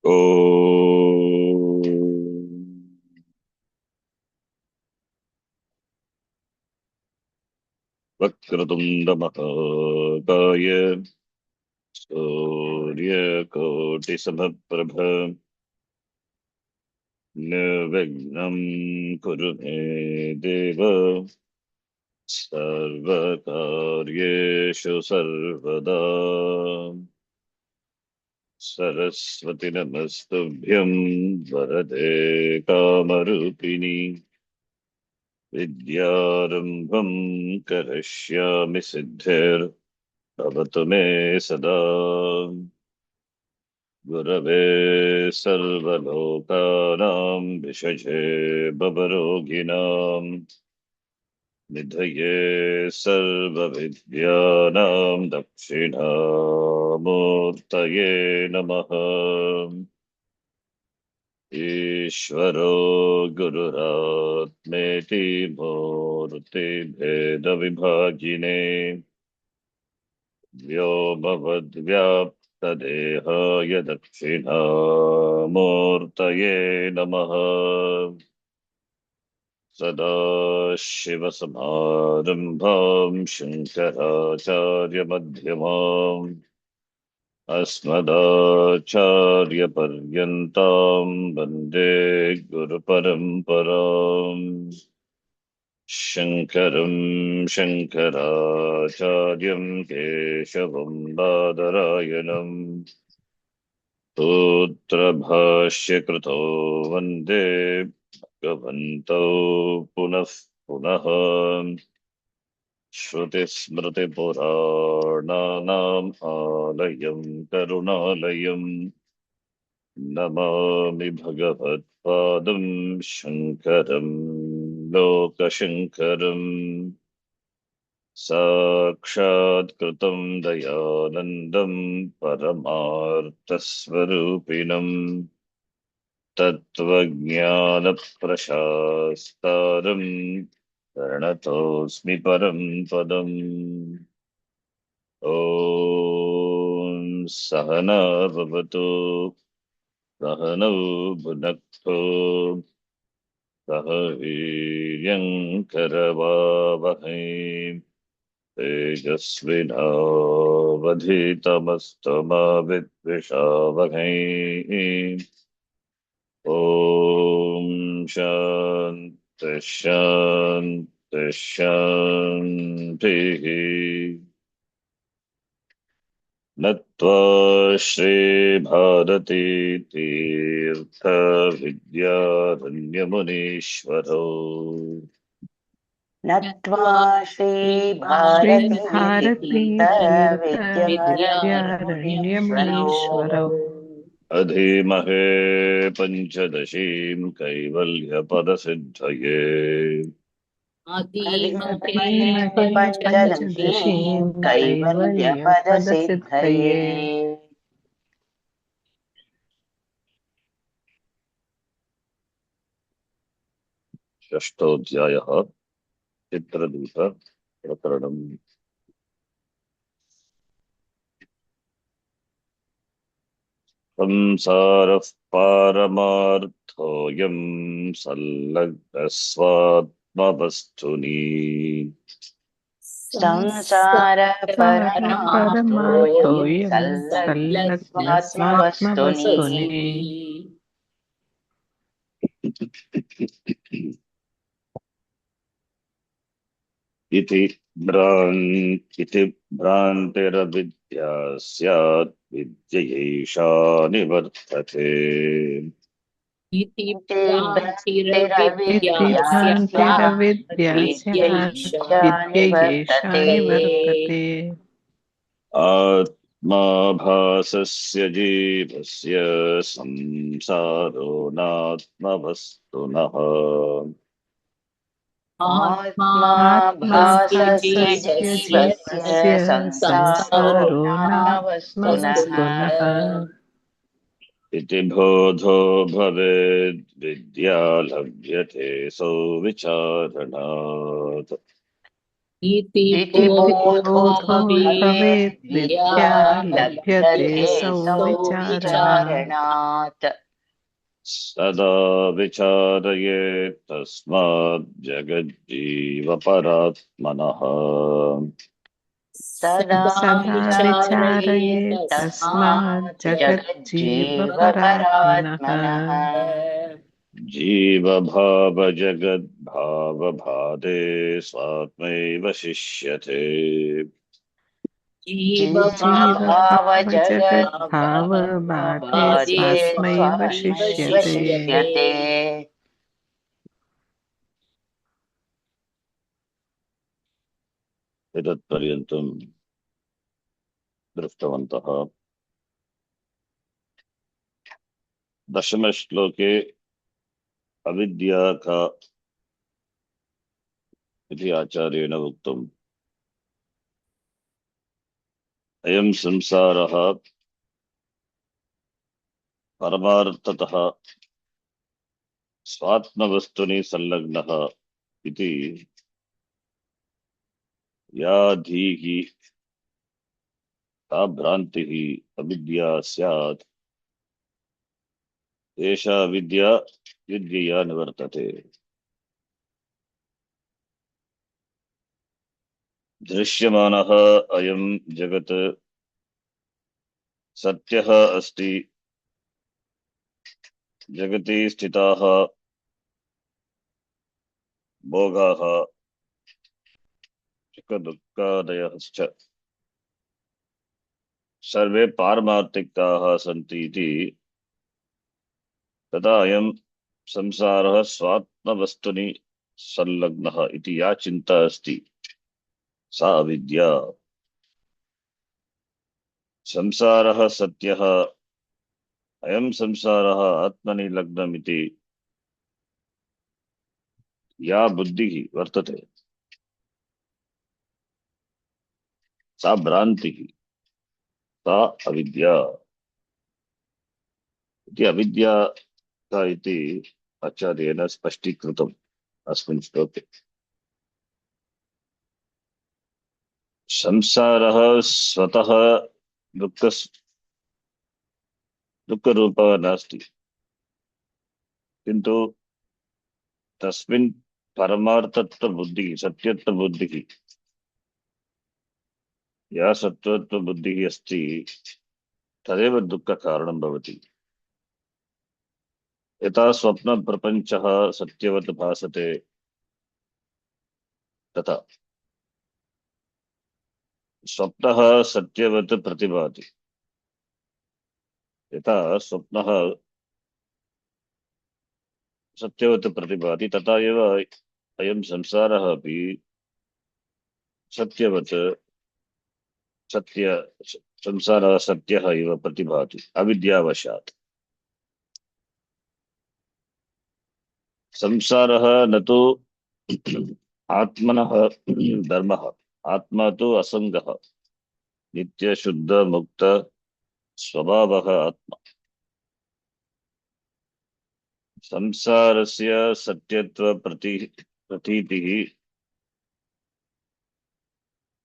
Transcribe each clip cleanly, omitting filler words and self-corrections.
ॐ वक्रतुण्डमहाकाय सूर्यकोटिसमप्रभ निर्विघ्नं कुरु मे देव सर्वकार्येषु सर्वदा सरस्वती नमस्तुभ्यं वरदे कामरूपिणि विद्यारम्भं करिष्यामि सिद्धिर्भवतु मे सदा गुरवे सर्वलोकानां विषये भवरोगिणां निधये सर्वविद्यानां दक्षिणामूर्तये नमः। ईश्वरो गुरुरात्मेति मूर्तिभेदविभागिने व्योमवद्व्याप्तदेहाय दक्षिणामूर्तये नमः। सदाशिवसमारम्भां शङ्कराचार्यमध्यमाम् अस्मदाचार्यपर्यन्तां वन्दे गुरुपरम्पराम्। शङ्करं शङ्कराचार्यं केशवं बादरायणम् सूत्रभाष्यकृतो वन्दे भगवन्तौ पुनः पुनः। श्रुतिस्मृतिपुराणानाम् आलयं करुणालयं नमामि भगवत्पादं शङ्करं लोकशङ्करम्। साक्षात्कृतं दयानन्दं परमार्थस्वरूपिणम् तत्त्वज्ञानप्रशास्तारं प्रणतोऽस्मि परं पदम्। ॐ सहना भवतु सहनौ भुनक्तु सह वीर्यङ्करवावहै तेजस्विनावधीतमस्तु मा विद्विषावहै। ॐ शान्ति शान्ति शान्तिः। नत्वा श्रीभारती तीर्थविद्यारण्यमुनीश्वरो नत्वा श्रीभारती श्रीभारतीतीर्थविद्यारण्यमुनीश्वरो अधीमहे पञ्चदशीं कैवल्यपदसिद्धये अधीमहे पञ्चदशीं कैवल्यपदसिद्धये। षष्ठोऽध्यायः चित्रदूत प्रकरणम्। संसारः पारमार्थोऽयं संलग्नस्वात्मवस्तुनि संसारपरमार्थोऽयं संलग्नस्वात्मवस्तुनि इति भ्रान्तिरविद्या स्यात् विद्यैषा निवर्तते। इति भ्रान्तिरविद्या स्यात् विद्यैषा निवर्तते। आत्माभासस्य जीवस्य संसारो नात्मवस्तुनः आत्माभासस्य जीवस्य संसारो नात्मवस्तुनः इति बोधो भवेद् विद्या लभ्यते सौविचारणात्। इति इति बोधो बोधो भवेत् भवेत् विद्या विद्या लभ्यते लभ्यते सौ सौ विचारणात्। विचारणात्। सदा विचारयेत् तस्मात् जगज्जीवपरात्मनः। सदा सदा विचारयेत् विचारयेत् तस्मात् तस्मात् जगज्जीवपरात्मनः। जगज्जीवपरात्मनः। जीवभावजगद्भावभादे स्वात्मैव शिष्यते। जीवभाव जीवभावजगद्भावबाधे जगद्भावबाधे स्वात्मैव स्वात्मैव शिष्यते। शिष्यते। एतत्पर्यन्तं दृष्टवन्तः। दशमश्लोके अविद्या का इति आचार्येण उक्तम्। अयं संसारः परमार्थतः स्वात्मवस्तुनि संलग्नः इति या धीः सा भ्रान्तिः अविद्या स्यात्, एषा विद्या विद्यया निवर्तते। दृश्यमानः अयं जगत् सत्यः अस्ति। जगति स्थिताः भोगाः सुखदुःखादयश्च सर्वे पारमार्थिकाः सन्ति इति, तदा अयं संसारः स्वात्मवस्तुनि संलग्नः इति या चिन्ता अस्ति सा अविद्या। संसारः सत्यः, अयं संसारः आत्मनि लग्नमिति या बुद्धिः वर्तते सा भ्रान्तिः, सा अविद्या इति। अविद्या का इति आचार्येण स्पष्टीकृतम् अस्मिन् श्लोके। संसारः स्वतः दुःख दुःखरूपः नास्ति, किन्तु तस्मिन् परमार्थत्वबुद्धिः सत्यत्वबुद्धिः, या सत्त्वत्वबुद्धिः अस्ति तदेव दुःखकारणं भवति। यथा स्वप्नप्रपञ्चः सत्यवत् भासते तथा स्वप्नः सत्यवत् प्रतिभाति। यथा स्वप्नः सत्यवत् प्रतिभाति तथा एव अयं संसारः अपि सत्यवत् सत्य संसारः सत्यः इव प्रतिभाति अविद्यावशात्। संसारः न तु आत्मनः धर्मः, आत्मा तु असङ्गः नित्य शुद्ध मुक्त स्वभावः आत्मा। संसारस्य सत्यत्व प्रतीतिः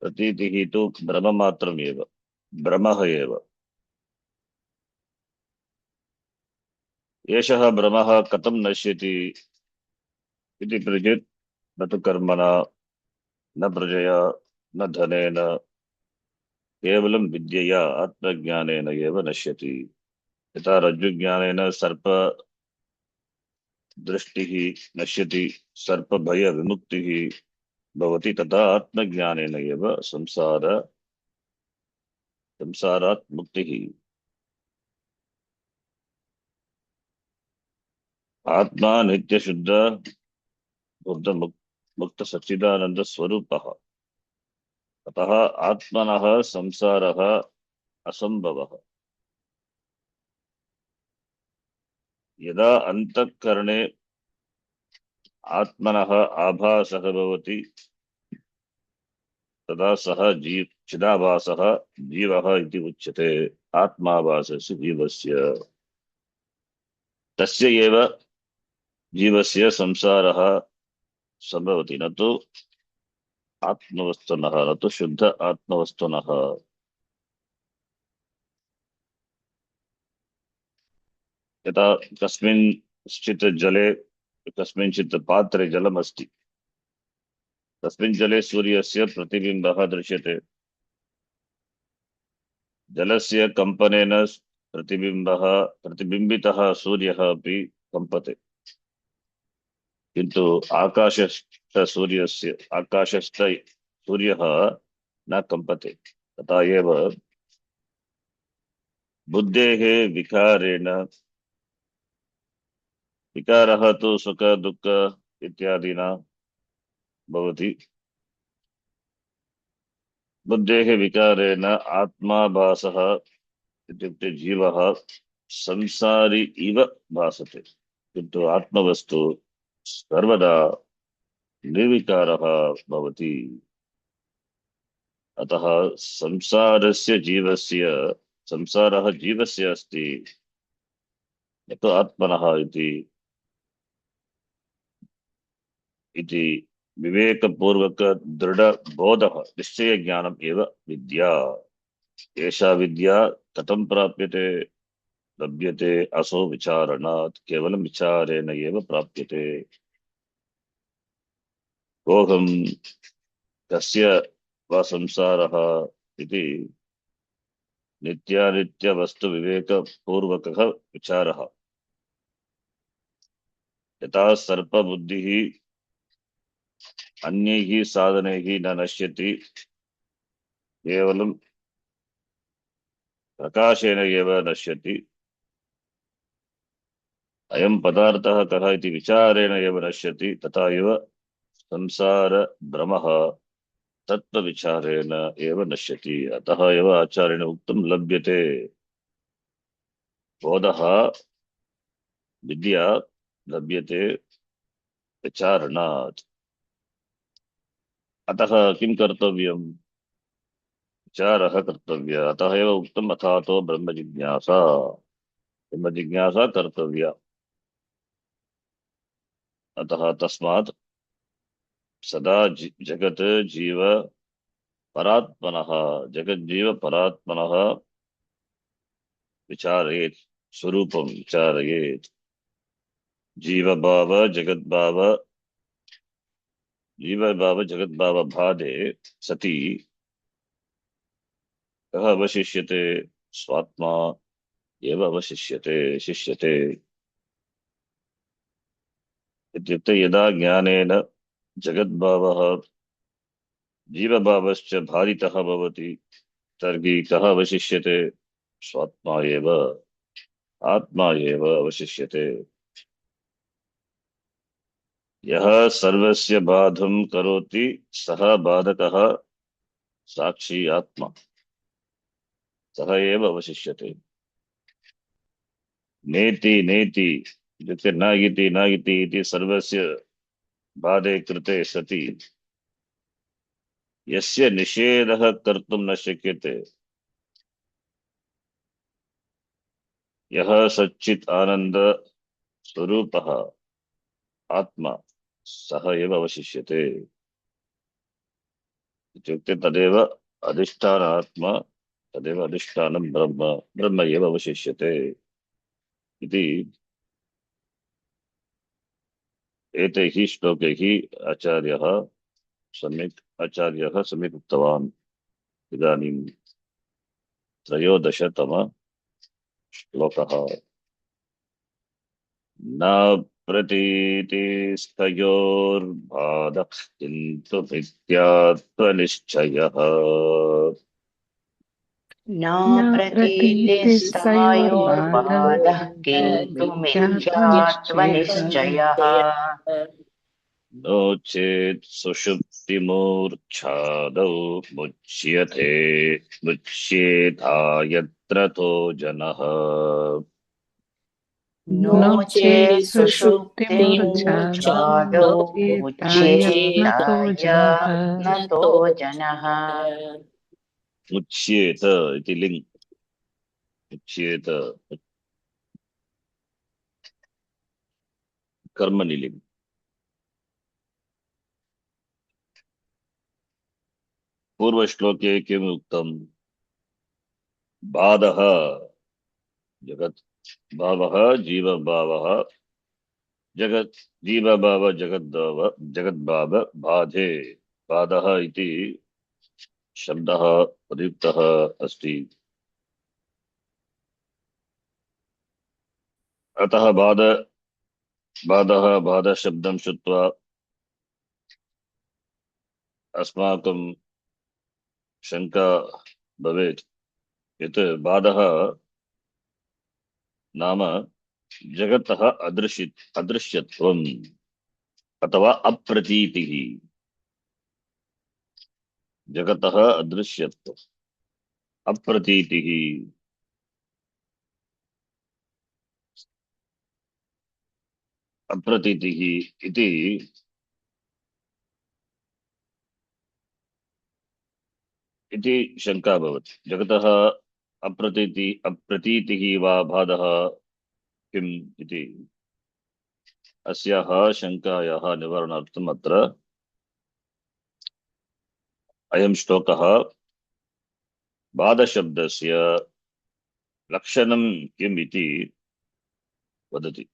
प्रतीतिः तु भ्रममात्रमेव, भ्रमः एव। एषः भ्रमः कथं नश्यति इति पृच्छेत् न तु कर्मणा न प्रजया न धनेन, केवलं विद्यया आत्मज्ञानेन एव नश्यति। यथा रज्जुज्ञानेन सर्प दृष्टिः नश्यति, सर्पभय विमुक्तिः भवति, तथा आत्मज्ञानेन एव संसारात् मुक्तिः। आत्मा नित्य शुद्ध बुद्ध मुक्त सच्चिदानंद स्वरूपः, अतः आत्मनः संसारः असंभवः। यदा अंतःकरणे आत्मनः आभासः भवति तदा सः चिदाभासः जीवः इति उच्यते। आत्माभासस्य जीवस्य, तस्य एव जीवस्य संसारः संभवति, न तु आत्मवस्तुनः न तु शुद्ध आत्मवस्तुनः। यथा कस्मिंश्चित् जले कस्मिंश्चित् पात्रे जलमस्ति, तस्मिन् जले सूर्यस्य प्रतिबिम्बः दृश्यते। जलस्य कंपनेन प्रतिबिम्बितः सूर्यः अपि कंपते, किन्तु आकाशस्थ सूर्यः न कंपते। तथा एव बुद्धेः विकारेण, विकारः तु सुख दुःख इत्यादिना भवति। बुद्धेः विकारेण आत्मा भासः, इत्युक्ते जीवः संसारी इव भासते, किन्तु आत्मवस्तु सर्वदा निर्विकारः भवति। अतः संसारः जीवस्य अस्ति, न तु आत्मनः इति विवेकपूर्वक दृढ़ बोधः निश्चय ज्ञानम् एव विद्या। एषा विद्या कथं प्राप्यते? लभ्यते असो विचारणात्, केवलं विचारेण एव प्राप्यते। कोऽहं, कस्य वा संसारः इति नित्यानित्य वस्तु विवेक पूर्वकः विचारः। यथा सर्प बुद्धिः अन्यैः साधनैः न नश्यति, केवलं प्रकाशेन एव नश्यति। अयं पदार्थः कः इति विचारेण एव नश्यति। तथा एव संसार भ्रमः तत्त्वविचारेण एव नश्यति। अतः एव आचार्येण उक्तं लभ्यते बोधः, विद्या लभ्यते विचारणात्। अतः किं कर्तव्यं? विचारः कर्तव्यः। अतः एव उक्तम् अथातो ब्रह्मजिज्ञासा, ब्रह्मजिज्ञासा कर्तव्या। अतः तस्मात् सदा जगत् जीव परात्मनः, जगज्जीव परात्मनः विचारेत्, स्वरूपं विचारयेत्। जीवभाव जगद्भाव भादे सति कः अवशिष्यते? स्वात्मा एव अवशिष्यते, शिष्यते। इत्युक्ते यदा ज्ञानेन जगद्भावः जीवभावश्च भारितः भवति, तर्हि कः अवशिष्यते? स्वात्मा एव, आत्मा एव अवशिष्यते। यः सर्वस्य बाधं करोति सः बाधकः साक्षी आत्मा, सः एव अवशिष्यते। नेति नेति इत्युक्ते न इति सर्वस्य बाधे कृते सति यस्य निषेधः कर्तुं न शक्यते, यः सच्चित् आनंद स्वरूपः आत्मा, सः एव अवशिष्यते। इत्युक्ते तदेव अधिष्ठान आत्मा, तदेव अधिष्ठानं ब्रह्म, ब्रह्म एव अवशिष्यते इति एतैः श्लोकैः आचार्यः सम्यक् उक्तवान्। इदानीं 13तम श्लोकः। न प्रतीतिस्तयोर्बाधः किन्तु मिथ्यात्वनिश्चयः। न न प्रतीतिस्तयोर्बाधः प्रतीतिस्तयोर्बाधः किन्तु मिथ्यात्वनिश्चयः। मिथ्यात्वनिश्चयः। नो चेत् सुषुप्तिमूर्च्छादौ मुच्येथा यत्रतो जनः। नो नो चेत् चेत् सुषुप्तिमूर्च्छादौ सुषुप्तिमूर्च्छादौ मुच्येत मुच्येतायत्नतो जनः। यत्नतो जनः। मुच्येत इति लिङ्ग्। मुच्येत कर्मणि लिङ्ग्। पूर्वश्लोके किम् उक्तम्? बाधः जगत् भावः जीवभावः जगत् जीवभाव जगद्भाव बाधे बाधः इति शब्दः प्रयुक्तः अस्ति। अतः बाधः शब्दं श्रुत्वा अस्माकं शंका भवेत् यत् बाधः नाम जगतः अदृश्यत्वम् अथवा अप्रतीतिः। जगतः अदृश्यत्वम् अप्रतीतिः अप्रतीतिः इति इति शंका भवति। जगतः अप्रतीतिः वा बाधः किम् इति अस्याः शंकायाः निवारणार्थम् अत्र अयं श्लोकः बाधशब्दस्य लक्षणं किम् इति वदति।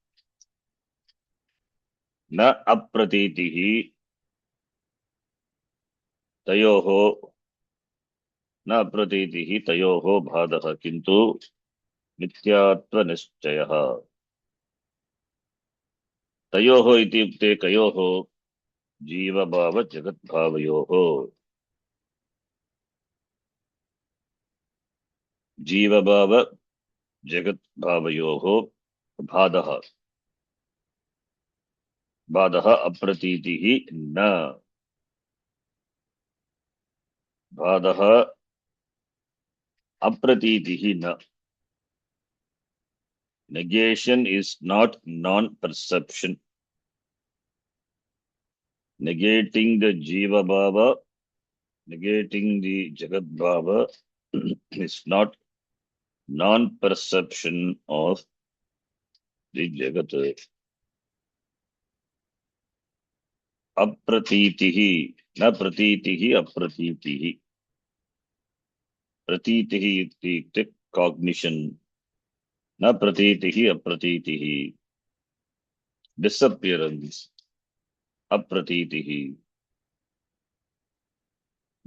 न अप्रतीतिः तयोः न अप्रतीतिः तयोः बाधः किन्तु मिथ्यात्वनिश्चयः। तयोः इत्युक्ते कयोः? जीवभाव जगद्भावयोः। जीवभाव जगद्भावयोः बाधः बाधः अप्रतीतिः न। बाधः अप्रतीतिः न। Negation is not non-perception. Negating the Jiva Bhava, negating the Jagat Bhava is not non-perception of the Jagat. Apratitihi, na pratitihi, apratitihi. Pratitihi is cognition. Na pratitihi, apratitihi. Disappearance. Apratitihi.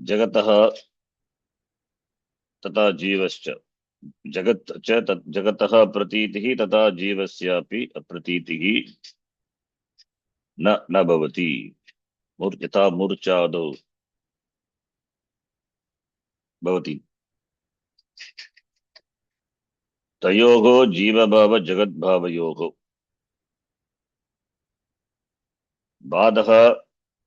Jagatah तथा जीवश्च जगत् च जगतः प्रतीतिः तथा जीवस्यापि अप्रतीतिः न भवति। यथा मूर्छादौ भवति। तयोः जीवभाव जगद्भावयोः बाधः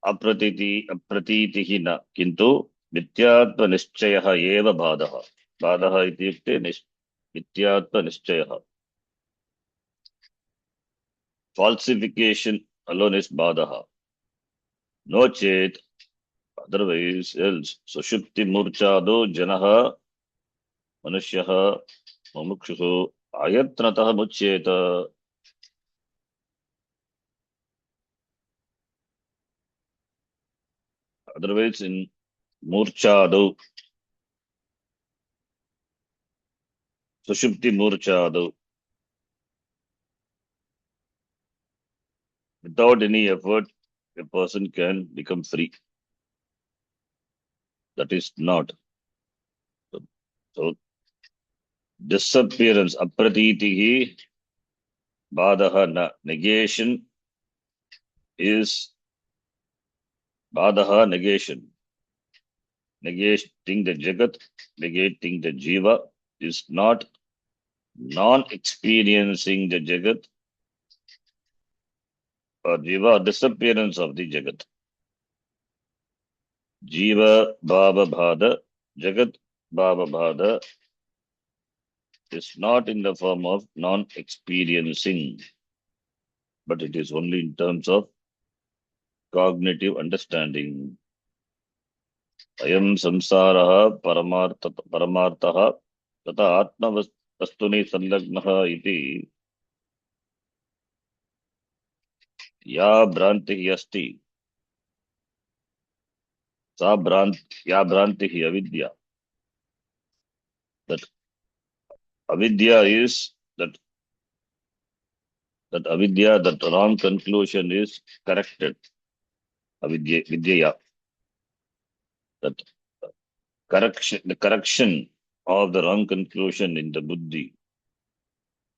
अप्रतीतिः न किन्तु मिथ्यात्वनिश्चयः एव बाधः। बाधः इत्युक्ते मिथ्यात्वनिश्चयः। Falsification alone is बाधः। नो चेत् otherwise else सुषुप्ति मूर्छादौ जनः मनुष्यः मुमुक्षुः आयत्नतः मुच्येत। Otherwise in मूर्छादौ सुषुप्ति मूर्छादौ without any effort a person can become free. That is not. So disappearance apratitihi बाधः न। Negation is बाधः negation. Negating the jagat, negating the jiva is not non-experiencing the jagat or jiva, disappearance of the jagat. Jiva bhava bhada, jagat bhava bhada is not in the form of non-experiencing, but it is only in terms of cognitive understanding. Ayam samsarah paramartah तथा आत्मवस्तुनि संलग्नः इति या भ्रान्तिः अस्ति सा या भ्रांति ही अविद्या. That avidya is that avidya, that wrong conclusion is corrected. Vidya, that the correction of the wrong conclusion in the buddhi.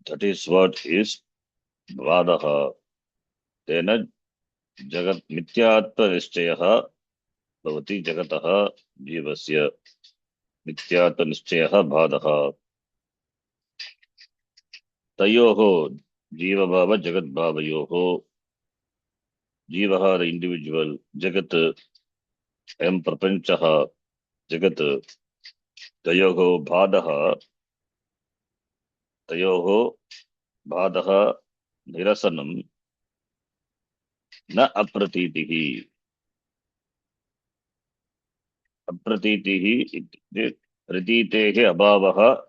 That is what is vadaha. Tena jagat mityatva nischayah bhavati jagatah jivasya mityatva nischayah bhadaha. Tayoho jiva bhava jagat bhavayoho. Jivaha, the individual, jagat, em prapanchaha, jagat, tayoho bhadaha nirasanam na apratitihi. Apratitihi pratitehe abhavaha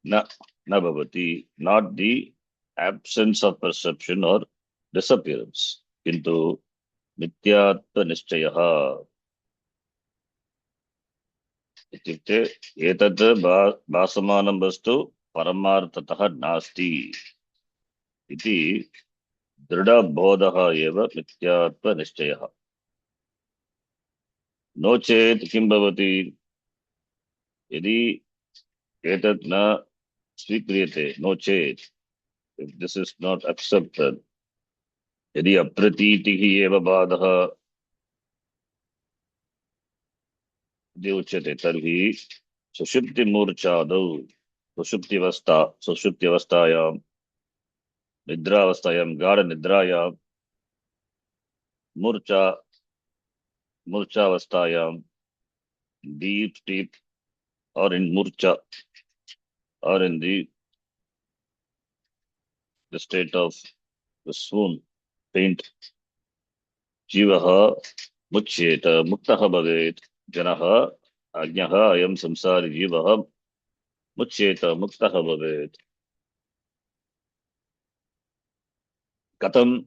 na bhavati. Not the absence of perception or disappearance. Kintu mityatva nischayah. इत्युक्ते एतत् भासमानं वस्तु परमार्थतः नास्ति इति दृढबोधः एव मिथ्यात्वनिश्चयः. No चेत् किं भवति? यदि एतत् न स्वीक्रियते, नो चेत्, if this is not accepted, यदि अप्रतीतिः एव बाधः इति उच्यते, तर्हि सुषुप्तिमूर्च्छादौ सुषुप्त्यवस्थायां निद्रावस्थायां गाढनिद्रायां मूर्छावस्थायां deep sleep or in murcha or in the state of the swoon, faint, jivaha muchyeta muktaha bhavet janaha ajnaha ayam samsari jivaha muchyeta muktaha bhavet. Katam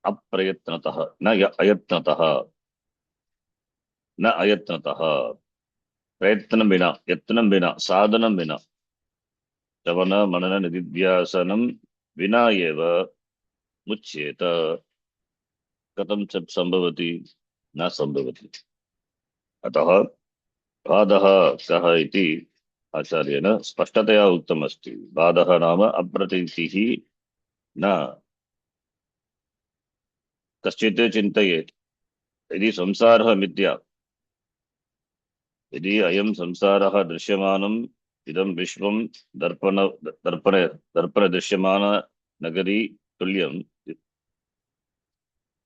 अप्रयत्नतः न अयत्नतः प्रयत्नं विना साधनं विना श्रवण मनन निधिध्यासनं विना एव मुच्येत. कथं च संभवति? न संभवति. अतः बाधः कः इति आचार्येण स्पष्टतया उक्तमस्ति. बाधः नाम अप्रतीतिः. न कश्चित् चिन्तयेत् यदि संसारः मिथ्या, यदि अयं संसारः दृश्यमानम् इदं विश्वं दर्पण दृश्यमान नगरी तुल्यम्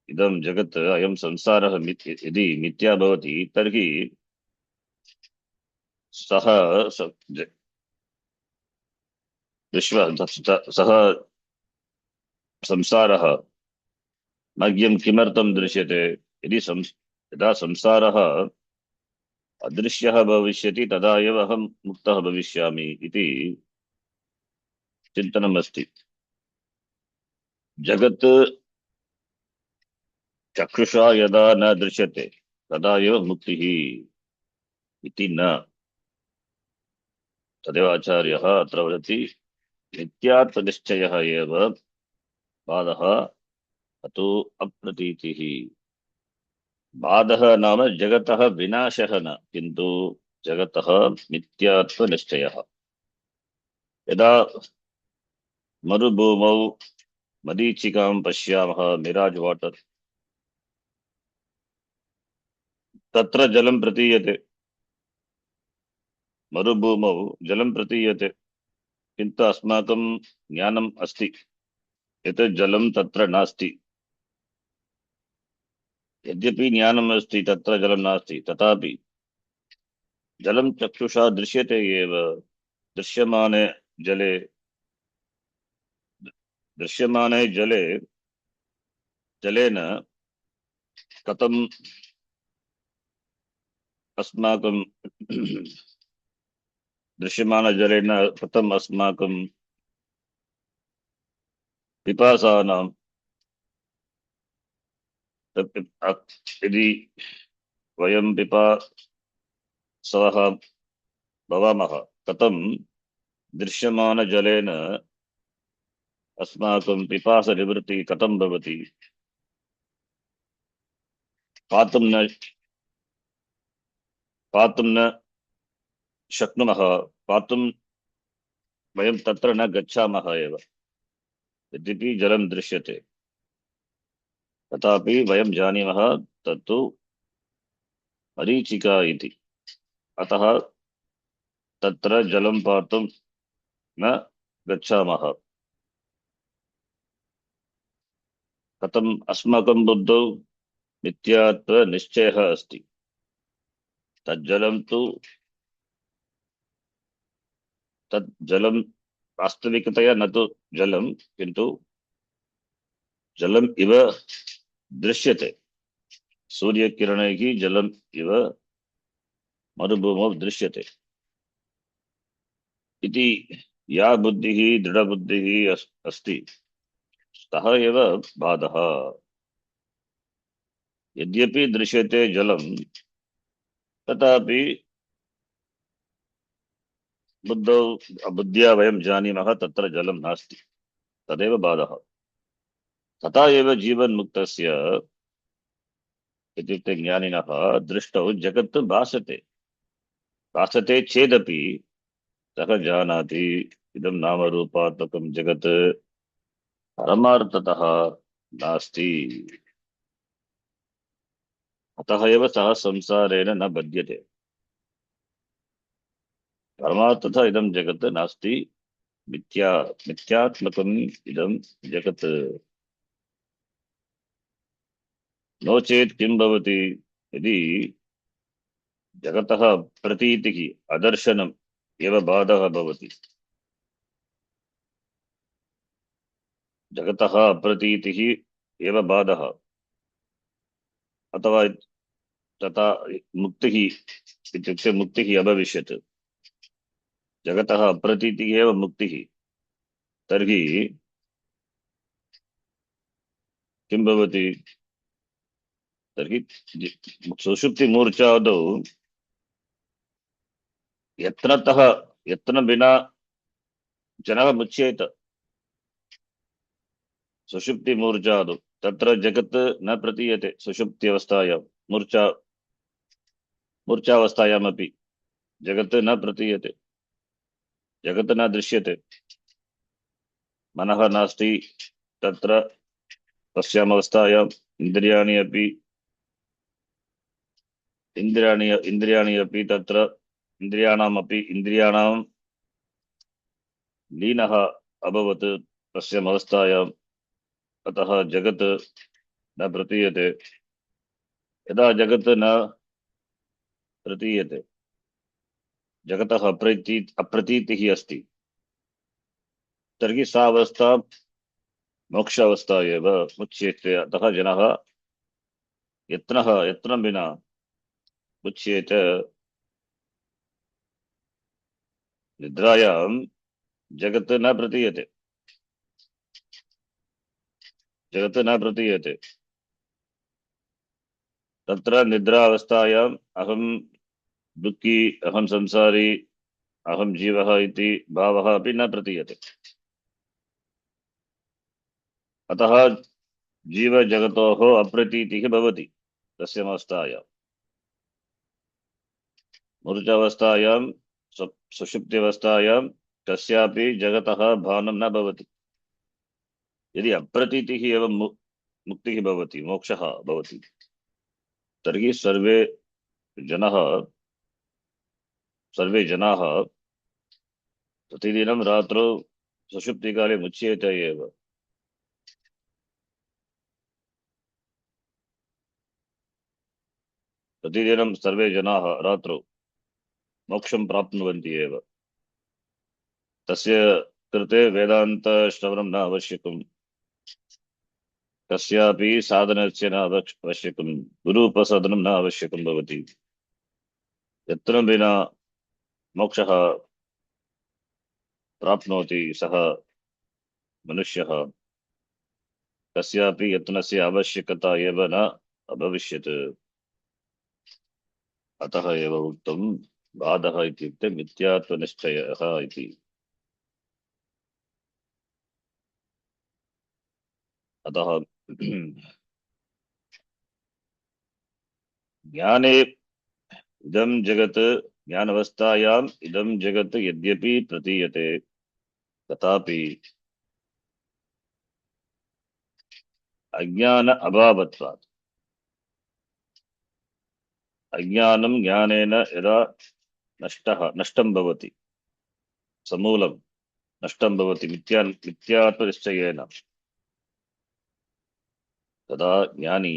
इदं जगत् अयं संसारः यदि मिथ्या भवति, तर्हि सः सः संसारः मह्यं किमर्थं दृश्यते? यदा संसारः अदृश्यः भविष्यति तदा एव अहं मुक्तः भविष्यामि इति चिन्तनम् अस्ति. जगत् चक्षुषा यदा न दृश्यते तदा एव मुक्तिः इति न. तदेव आचार्यः अत्र वदति, नित्यात्मनिश्चयः एव बाधः अतो अप्रतीतिः. बाधः नाम जगतः विनाशः न, किन्तु जगतः मिथ्यात्वनिश्चयः. यदा मरुभूमौ मरीचिकां पश्यामः, मिराज वाटर्, तत्र जलं प्रतीयते. मरुभूमौ जलं प्रतीयते, किन्तु अस्माकं ज्ञानम् अस्ति यत् जलं तत्र नास्ति. यद्यपि ज्ञानम् अस्ति तत्र जलं नास्ति, तथापि जलं चक्षुषा दृश्यते एव. दृश्यमाने जले जलेन कथम् अस्माकं दृश्यमानजलेन कथम् अस्माकं पिपासानां यदि वयं पिपासवः भवामः कथं दृश्यमानजलेन अस्माकं पिपासनिवृत्तिः कथं भवति पातुं न शक्नुमः पातुं वयं तत्र न गच्छामः एव यद्यपि जलं दृश्यते तथापि वयं जानीमः तत्तु मरीचिका इति अतः तत्र जलं पातुं न गच्छामः कथम् अस्माकं बुद्धौ मिथ्यात्वनिश्चयः अस्ति तज्जलं तु तत् जलं वास्तविकतया न तु जलं किन्तु जलम् इव दृश्यते सूर्यकिरणैः जलम् इव मरुभूमौ दृश्यते इति या बुद्धिः दृढबुद्धिः अस्ति सः एव बाधः यद्यपि दृश्यते जलं तथापि बुद्ध्या वयं जानीमः तत्र जलं नास्ति तदेव बाधः तथा एव जीवन्मुक्तस्य इत्युक्ते ज्ञानिनः दृष्टौ जगत् भासते चेदपि सः जानाति इदं नामरूपात्मकं जगत् परमार्थतः नास्ति अतः एव सः संसारेण न बध्यते परमार्थतः इदं जगत् नास्ति मिथ्यात्मकम् इदं जगत् नो चेत् किं भवति यदि जगतः प्रतीतिः अदर्शनम् एव बाधः भवति जगतः अप्रतीतिः एव बाधः अथवा तथा मुक्तिः इत्युक्ते मुक्तिः अभविष्यत् जगतः अप्रतीतिः एव मुक्तिः तर्हि किं भवति तर्हि सुषुप्तिमूर्छादौ यत्न विना जनः मुच्येत सुषुप्तिमूर्छादौ तत्र जगत् न प्रतीयते सुषुप्त्यवस्थायां मूर्छावस्थायामपि जगत् न प्रतीयते जगत् न दृश्यते मनः नास्ति तत्र तस्यावस्थायाम् इन्द्रियाणि अपि तत्र इन्द्रियाणां लीनः अभवत् तस्याम् अवस्थायाम् अतः जगत् न प्रतीयते यदा जगत् न प्रतीयते जगतः अप्रतीतिः अस्ति तर्हि सा अवस्था मोक्षावस्था एव मुच्येते अतः जनः यत्नं विना मुच्येत निद्रायां जगत् न प्रतीयते तत्र निद्रावस्थायाम् अहं दुःखी अहं संसारी अहं जीवः इति भावः अपि न प्रतीयते अतः जीवजगतोः अप्रतीतिः भवति तस्यावस्थायां मूर्छावस्थायां सुषुप्त्यवस्थायां कस्यापि जगतः भानं न भवति यदि अप्रतीतिः एव मुक्तिः भवति मोक्षः भवति तर्हि सर्वे जनाः प्रतिदिनं रात्रौ सुषुप्तिकाले मुच्येते एव प्रतिदिनं सर्वे जनाः रात्रौ मोक्षं प्राप्नुवन्ति एव तस्य कृते वेदान्तश्रवणं न आवश्यकम् कस्यापि साधनस्य न आवश्यकं गुरुपसाधनं न आवश्यकं भवति यत्नं विना मोक्षः प्राप्नोति सः मनुष्यः कस्यापि यत्नस्य आवश्यकता एव न अभविष्यत् अतः एव उक्तं बाधः इत्युक्ते मिथ्यात्वनिश्चयः इति। अतः ज्ञाने इदं जगत्, ज्ञानावस्थायाम् इदं जगत् यद्यपि प्रतीयते तथापि अज्ञान अभावत्वात्, अज्ञानं ज्ञानेन यदा नष्टं भवति, समूलं नष्टं भवति मिथ्यात्वनिश्चयेन, तदा ज्ञानी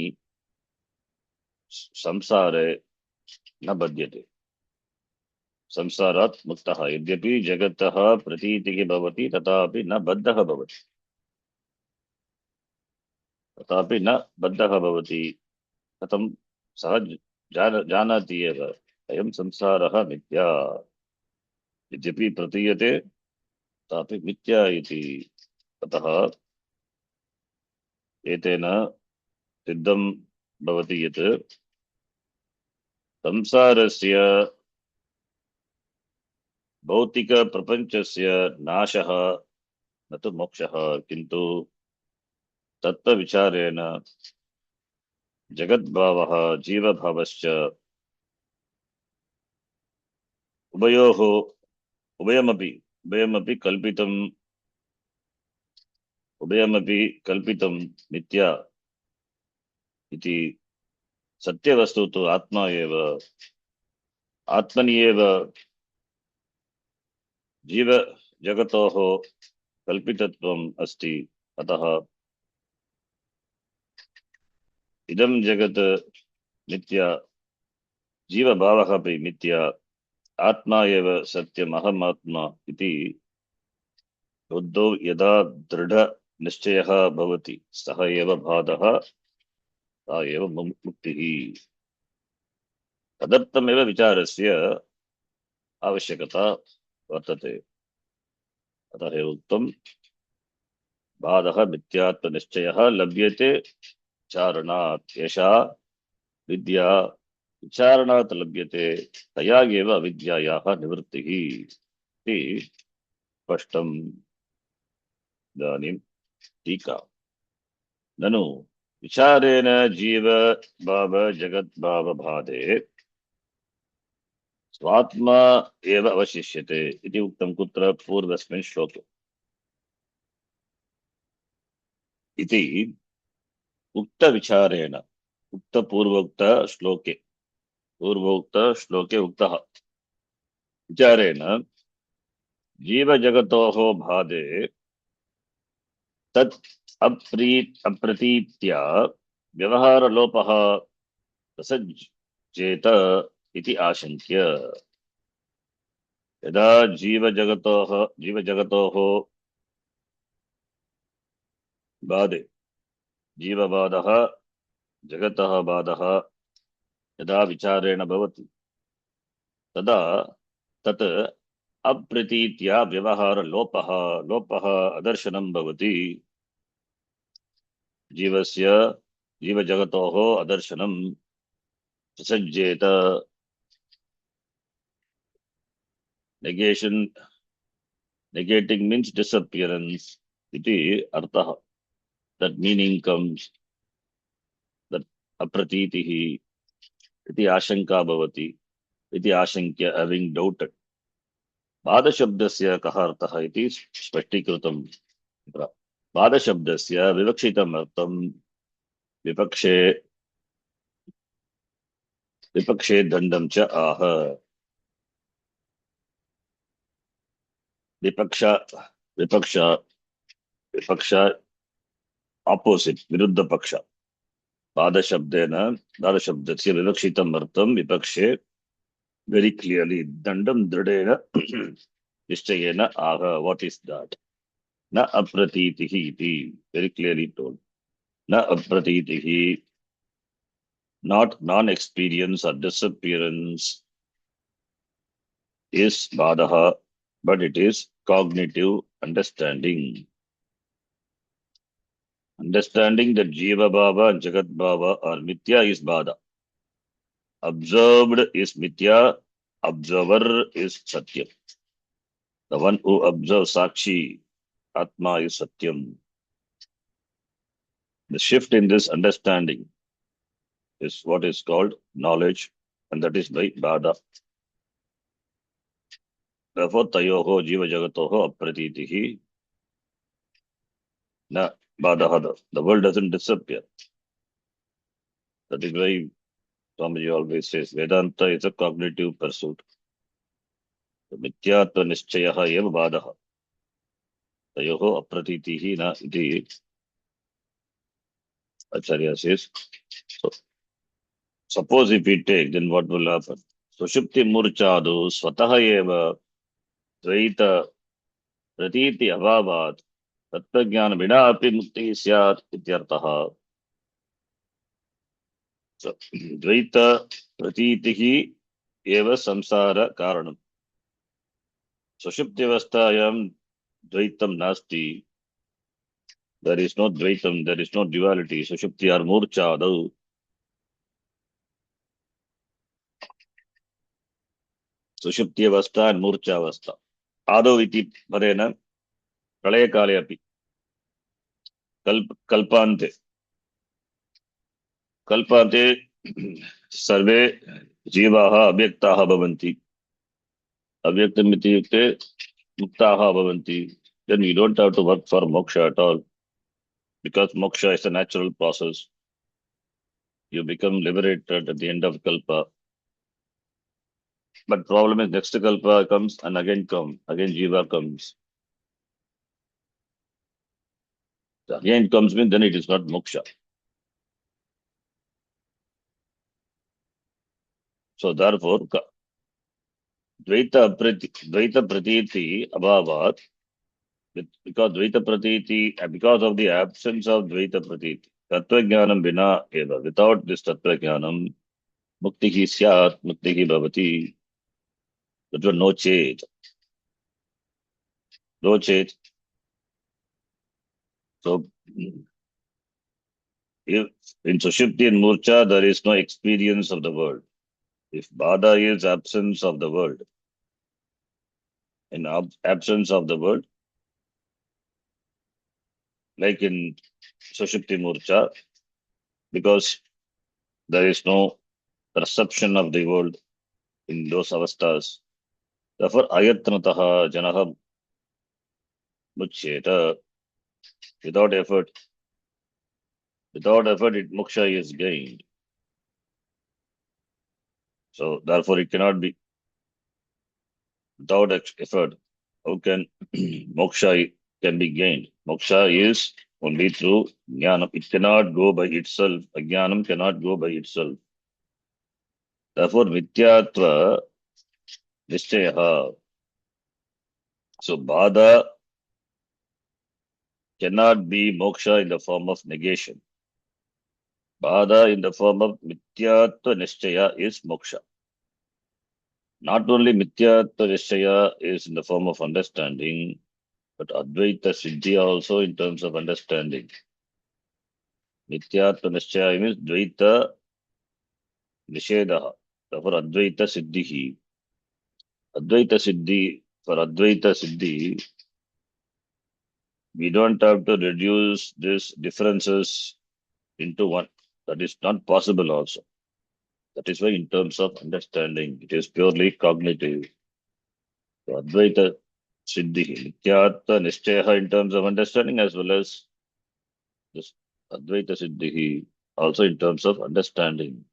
संसारे न बध्यते, संसारात् मुक्तः। यद्यपि जगतः प्रतीतिः भवति तथापि न बद्धः भवति, तथापि न बद्धः भवति। कथं? सः जानाति एव अयं संसारः मिथ्या, यद्यपि प्रतीयते तथापि मिथ्या इति। अतः एतेन सिद्धं भवति यत् संसारस्य भौतिकप्रपञ्चस्य नाशः न तु मोक्षः, किन्तु तत्त्वविचारेण जगद्भावः जीवभावश्च उभयोः उभयमपि कल्पितं मिथ्या इति। सत्यवस्तु तु आत्मा एव, आत्मनि एव जीव जगतोः कल्पितत्वम् अस्ति। अतः इदं जगत् मिथ्या, जीवभावः अपि मिथ्या, आत्मा एव सत्यम्, अहमात्मा इति बुद्धौ यदा दृढनिश्चयः भवति सः एव बाधः, सा एव मुक्तिः। तदर्थमेव विचारस्य आवश्यकता वर्तते। अतः एव उक्तं बाधः मिथ्यात्वनिश्चयः लभ्यते विचारणात्, एषा विद्या विचारणात् लभ्यते, तया एव अविद्यायाः निवृत्तिः इति स्पष्टम्। इदानीं टीका। ननु विचारेण जीव भाव जगद्भाव बाधे स्वात्मा एव अवशिष्यते इति उक्तं कुत्र? पूर्वस्मिन् श्लोके। इति उक्तविचारेण, पूर्वोक्त श्लोके उक्तः विचारेण जीवजगतोः बाधे तत् अप्रतीत्या व्यवहारलोपः प्रसज्येत इति आशंक्य। यदा जीवजगतोः बाधे, जीवबाधः जगतः बाधः यदा विचारेण भवति तदा तत् अप्रतीत्या व्यवहारलोपः अदर्शनं भवति। जीवजगतोः अदर्शनं प्रसज्येत। Negating means disappearance iti artha. That meaning comes, that apratitihi iti ashanka bhavati iti ashankya, having doubted. Bada shabdasya kaha artha iti spashtikrutam. Bada shabdasya vivakshitam artam vipakshe dandam cha aha. विपक्षा opposite, विरुद्ध पक्ष। पादशब्दस्य विवक्षितम् अर्थं विपक्षे very clearly, दण्डं दृढेन निश्चयेन आह। What is that? न अप्रतीतिः इति very clearly told. न अप्रतीतिः, not non-experience or disappearance is बाधः, but it is cognitive understanding. Understanding that Jiva Bhava and Jagat Bhava are Mithya is Bada. Observed is Mithya, observer is Satyam. The one who observes Sakshi, Atma is Satyam. The shift in this understanding is what is called knowledge, and that is by Bada. Therefore, Tayoho Jiva Jagatoho Apratitihi Na Badahada. The world doesn't disappear. That is why Swamiji always says Vedanta is a cognitive pursuit. Mithyatva Nishchayaha eva Badaha. Tayoho Apratitihi Na iti Acharya says. So, suppose if we take, then what will happen? Sushupti Murchadu Swataha eva Dvaita Pratiti Abhavat Tattva Vina api Mukti Syat Ityartaha. So, Dvaita Pratitihi eva Samsara Karanam. Sushupti Avasthayam Dvaitam Nasti. There is no Dvaitam, there is no duality. Sushupti or Murchadu. Sushupti Avastha and Murcha Avastha. Ado iti parena Pralaya Kale api. Kalpante. Kalpante Sarve Jivaha Abhyaktaha Bhavanti. Abhyaktam iti yukte Muktaha Bhavanti. Then we don't have to work for moksha at all. Because moksha is a natural process. You become liberated at the end of kalpa. But problem is next kalpa comes and again jiva comes. So again comes means then it is not moksha. So therefore, Dvaita Pratiti Abhavat, because Dvaita Pratiti, because of the absence of Dvaita Pratiti, Tattva Jnanam Vina Eva, without this Tattva Jnanam, Muktihi Syat, Muktihi Bhavati, that was no change. No change. So, if in Sushupti and Murcha, there is no experience of the world. If Bada is absence of the world, in absence of the world, like in Sushupti Murcha, because there is no perception of the world in those avasthas. Therefore, ayatnataha janaha muchyeta, without effort, moksha is gained. So, therefore, it cannot be without effort. How can moksha can be gained? Moksha is only through jnanam. It cannot go by itself. Ajnanam cannot go by itself. Therefore, mityatva nishchayaha. So, bada cannot be moksha in the form of negation. Bada in the form of mithyatva nishchaya is moksha. Not only mithyatva nishchaya is in the form of understanding, but advaita siddhi also in terms of understanding. Mithyatva nishchaya means dvaita nishedaha. Therefore, advaita siddhihi. Advaita siddhi, for advaita siddhi, we don't have to reduce these differences into one. That is not possible also. That is why in terms of understanding, it is purely cognitive. So Advaita Siddhi, Nityatma Nishchayaha in terms of understanding as well as this Advaita Siddhi also in terms of understanding.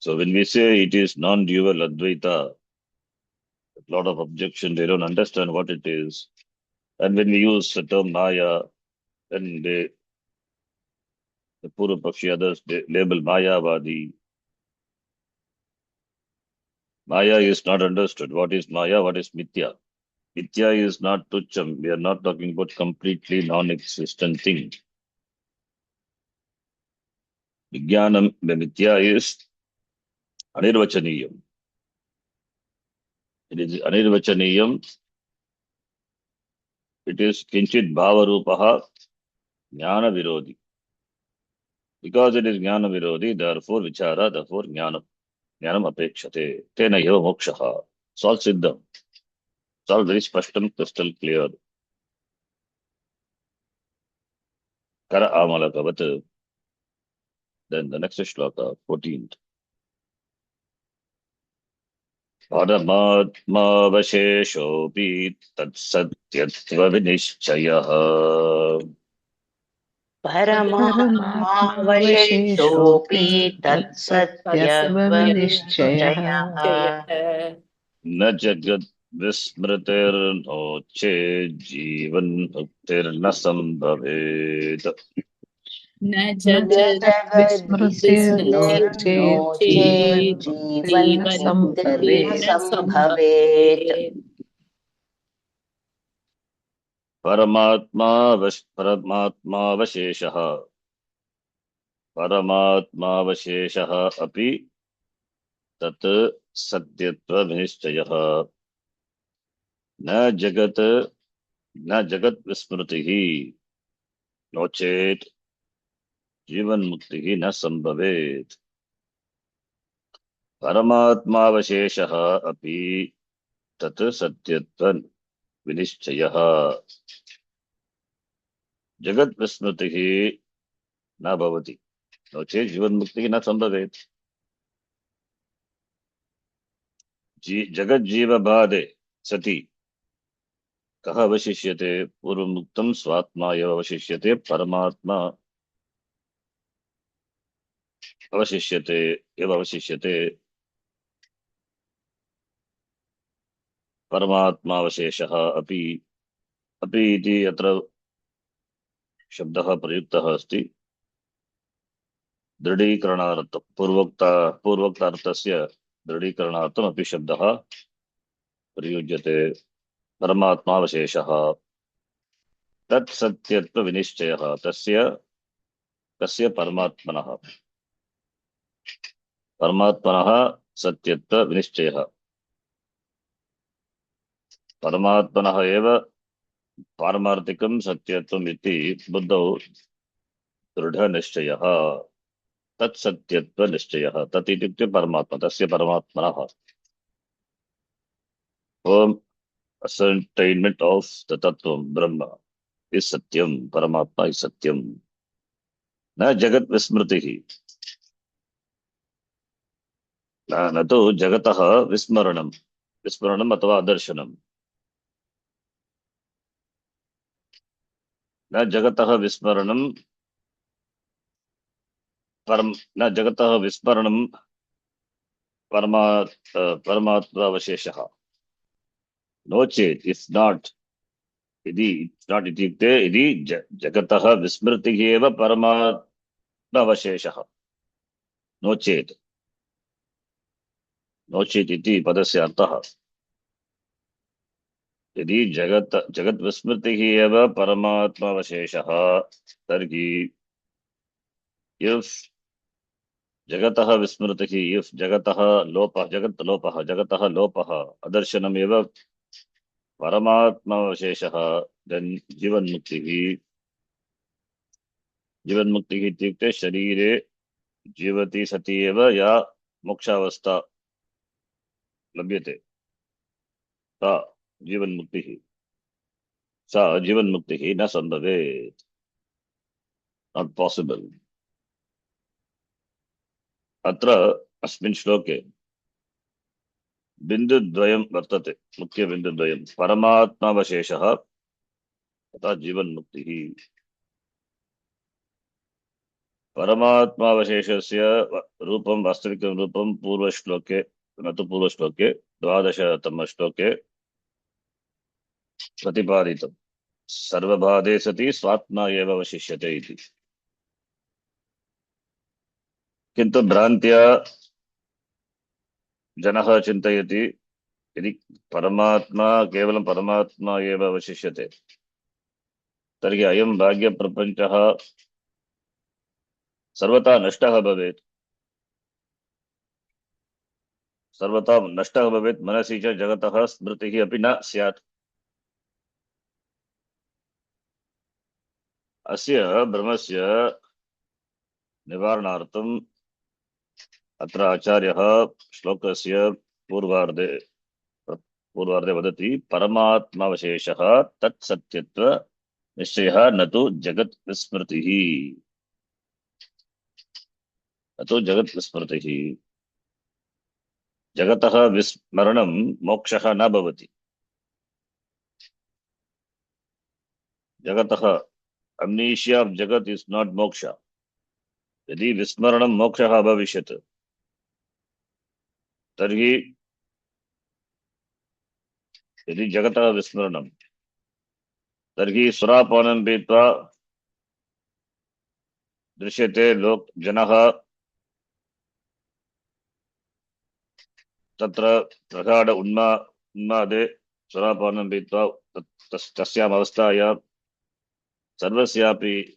So when we say it is non-dual Advaita, a lot of objection, they don't understand what it is. And when we use the term Maya, then the Purva Pakshi others, they label Mayavadi. Maya is not understood. What is Maya? What is Mithya? Mithya is not Tucham. We are not talking about completely non-existent thing. Vijnanam, the Mithya is Anirvachaniyam. It is Anirvachaniyam. It is Kinchit Bhavarupaha Jnana Virodhi. Because it is jnana virodhi, therefore vichara, therefore jnanam apekshate. Tena eva mokshaha. It's all siddham. It's all very spashtam, crystal clear. Kara amalakavat. Then the next shloka, 14th. Paramatmavasheshopi tatsatyatva vinishchayah. परमात्मावशेषोऽपि परमात्मावशेषोऽपि तत्सत्यत्वनिश्चयः तत्सत्यत्वनिश्चयः न जगद विस्मृतिर्नो चेज्जीवन्मुक्तिर्न संभवेत् न न जगद्विस्मृतिर्नो जगद्विस्मृतिर्नो चेत् चेज्जीवन्मुक्तिर्न जीवन्मुक्तिर्न सम्भवेत् सम्भवेत् परमात्मावशेषः अपि तत् सत्यत्वनिश्चयः न जगत् विस्मृतिः no चेत् जीवन मुक्ति न संभवेत् परमात्मावशेषः अपि तत् सत्यत्व विनिश्चयः जगत् विस्मृतिः न भवति नो चेत् जीवन मुक्ति न संभवेत् जगज्जीव बाधे सति कः अवशिष्यते पूर्वमुक्तं स्वात्मा एव अवशिष्यते परमात्मा अवशिष्यते एव अवशिष्यते परमात्मावशेषः अपि अपि इति अत्र शब्दः प्रयुक्तः अस्ति दृढीकरणार्थं पूर्वोक्तार्थस्य दृढीकरणार्थम् अपि शब्दः प्रयुज्यते परमात्मावशेषः तत्सत्यत्व विनिश्चयः तस्य कस्य परमात्मनः सत्यत्व विनिश्चयः परमात्मनः एव पारमार्थिकं सत्यत्वम् इति बुद्धौ दृढनिश्चयः तत्सत्यत्व निश्चयः तत् इत्युक्ते परमात्मा तस्य परमात्मनः firm ascertainment of the tattvam brahma is satyam paramatma is satyam न जगत विस्मृतिः न तो जगतः विस्मरणम् अथवा अदर्शनम् न जगतः विस्मरणं परमात्मावशेषः नो चेत् इट्स् नाट् यदि इट्स् नाट् इत्युक्ते यदि जगतः विस्मृतिः एव परमात्मावशेषः नो चेत् इति पदस्य अर्थः यदि जगत् विस्मृतिः एव परमात्मावशेषः तर्हि इफ् जगतः विस्मृतिः इफ् जगतः लोपः अदर्शनमेव परमात्मावशेषः देन् जीवन्मुक्तिः इत्युक्ते शरीरे जीवति सति एव या मोक्षावस्था लभ्यते सा जीवन्मुक्तिः न संभवेत् नाट् पासिबल् अत्र अस्मिन् श्लोके बिन्दुद्वयं वर्तते मुख्यबिन्दुद्वयं परमात्मावशेषः तथा जीवन्मुक्तिः परमात्मावशेषस्य रूपं वास्तविकं रूपं पूर्वश्लोके न तु पूर्वश्लोके 12तमश्लोके प्रतिपादितं सर्वबाधे सति स्वात्मा एव अवशिष्यते इति किन्तु भ्रान्त्या जनः चिन्तयति यदि केवलं परमात्मा एव अवशिष्यते तर्हि अयं भाग्यप्रपञ्चः सर्वथा नष्टः भवेत् मनसि च जगतः स्मृतिः अपि न स्यात् अस्य ब्रह्मस्य निवारणार्थम् अत्र आचार्यः श्लोकस्य पूर्वार्धे पूर्वार्धे वदति परमात्मावशेषः तत्सत्यत्व निश्चयः न तु जगत् विस्मृतिः, न तु जगत् विस्मृतिः। जगतः विस्मरणं मोक्षः न भवति। जगतः amnesia of jagat is not moksha. यदि विस्मरणं मोक्षः अभविष्यत् तर्हि यदि जगतः विस्मरणं तर्हि सुरापानं पीत्वा दृश्यते लोक जनः तत्र प्रगाढ उन्मादे सुरापानं पीत्वा तस्याम् अवस्थायां सर्वस्यापि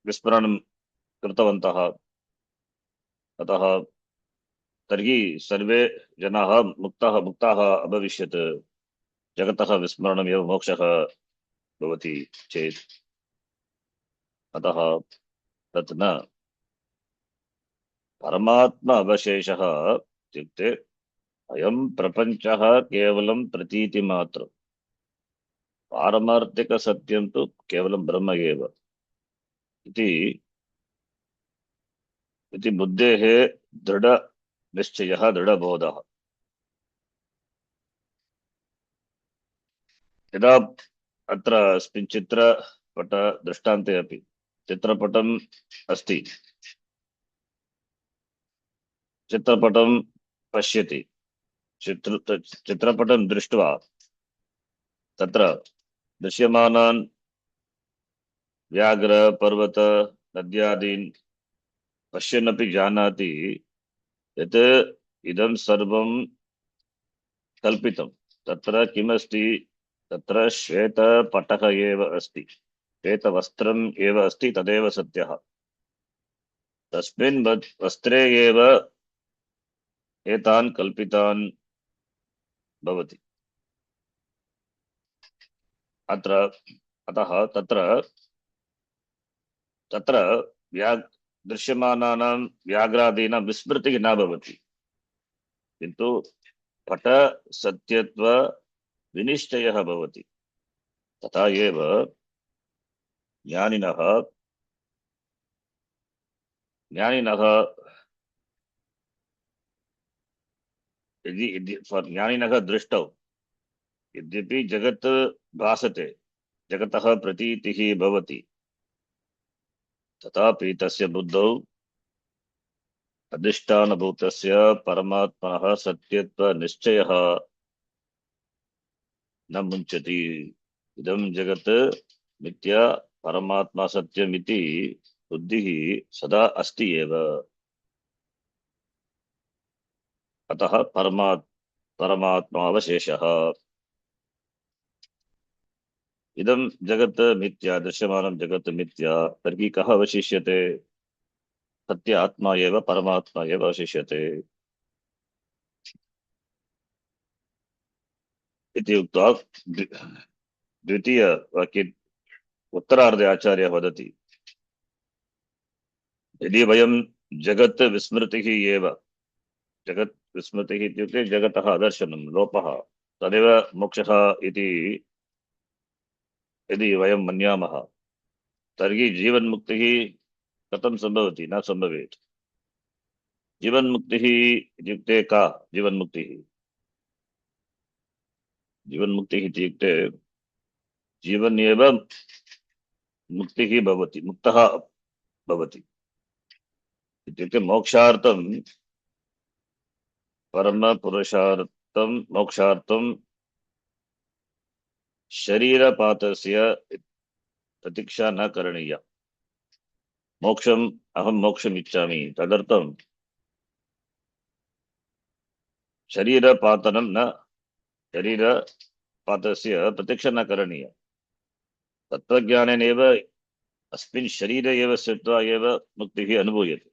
विस्मरणं कृतवन्तः। अतः तर्हि सर्वे जनाः मुक्ताः अभविष्यत्। जगतः विस्मरणम् एव मोक्षः भवति चेत् अतः तत् न। परमात्मा अवशेषः इत्युक्ते अयं प्रपञ्चः केवलं प्रतीतिमात्रम्, पारमार्थिकसत्यं तु केवलं ब्रह्म एव इति बुद्धेः दृढनिश्चयः, दृढबोधः। यदा अत्र अस्मिन् चित्रपट दृष्टान्ते अपि चित्रपटम् अस्ति, चित्रपटं पश्यति, चित्रपटं दृष्ट्वा तत्र दृश्यमानान् व्याघ्र पर्वत नद्यादीन् पश्यन्नपि जानाति यत् इदं सर्वं कल्पितं। तत्र किमस्ति? तत्र श्वेतपटः एव अस्ति, श्वेतवस्त्रम् एव अस्ति, तदेव सत्यः। तस्मिन् वस्त्रे एव एतान् कल्पितान् भवति। अतः तत्र दृश्यमानानां व्याघ्रादीनां विस्मृतिः न भवति, किन्तु पट सत्यत्व विनिश्चयः भवति। तथा एव ज्ञानिनः ज्ञानिनः दृष्टौ यद्यपि जगत् भासते, जगतः प्रतीतिः भवति, तथापि तस्य बुद्धौ अधिष्ठानभूतस्य परमात्मनः सत्यत्व निश्चयः न मुञ्चति। इदं जगत् मिथ्या, परमात्मा सत्यमिति बुद्धिः सदा अस्ति एव। अतः परमात्मा अवशेषः। इदं जगत् मिथ्या, दृश्यमानं जगत् मिथ्या, तर्हि कः अवशिष्यते? सत्य आत्मा एव, परमात्मा एव अवशिष्यते इति उक्त्वा द्वितीयवाक्ये उत्तरार्धे आचार्यः वदति, यदि वयं जगत् विस्मृतिः एव, जगत् विस्मृतिः इत्युक्ते जगतः अदर्शनं, लोपः, तदेव मोक्षः इति यदि वयं मन्यामः तर्हि जीवन्मुक्तिः कथं सम्भवति? न सम्भवेत्। जीवन्मुक्तिः इत्युक्ते का जीवन्मुक्तिः? जीवन्मुक्तिः इत्युक्ते जीवन् एव मुक्तिः भवति, मुक्तः भवति इत्युक्ते मोक्षार्थं, परमपुरुषार्थं मोक्षार्थं शरीरपातस्य प्रतीक्षा न करणीया। मोक्षम्, अहं मोक्षम् इच्छामि, तदर्थं शरीरपातनं न, शरीरपातस्य प्रतीक्षा न करणीया। तत्त्वज्ञानेनैव अस्मिन् शरीरे एव स्थित्वा एव मुक्तिः अनुभूयते।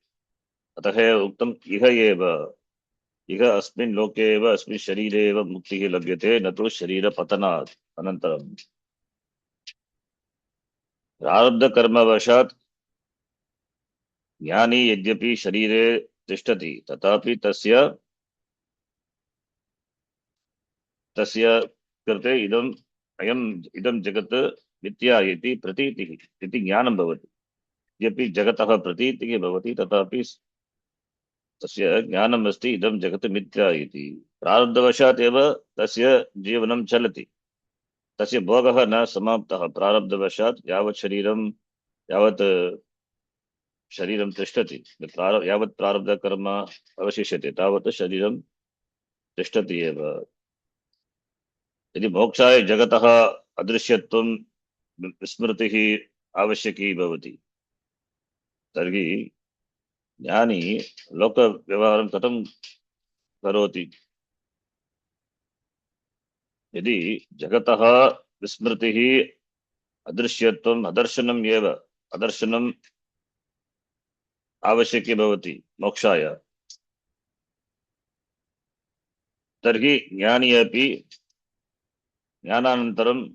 अतः उक्तम् इह अस्मिन् लोके एव, अस्मिन् शरीरे एव मुक्तिः लभ्यते, न तु शरीरपतनात् अनन्तरम्। प्रारब्धकर्मवशात् ज्ञानी यद्यपि शरीरे तिष्ठति तथापि तस्य तस्य कृते इदं जगत् मिथ्या इति प्रतीतिः इति ज्ञानं भवति। यद्यपि जगतः प्रतीतिः भवति तथापि तस्य ज्ञानम् अस्ति इदं जगत् मिथ्या इति। प्रारब्धवशात् एव तस्य जीवनं चलति, तस्य भोगः न समाप्तः। प्रारब्धवशात् यावत् शरीरं तिष्ठति, यावत् प्रारब्धकर्म अवशिष्यते तावत् शरीरं तिष्ठति एव। यदि मोक्षाय जगतः अदृश्यत्वं विस्मृतिः आवश्यकी भवति तर्हि ज्ञानी लोकव्यवहारं कथं करोति? यदि जगतः विस्मृतिः अदृश्यत्वम् अदर्शनम् आवश्यकी भवति मोक्षाय, तर्हि ज्ञानानन्तरं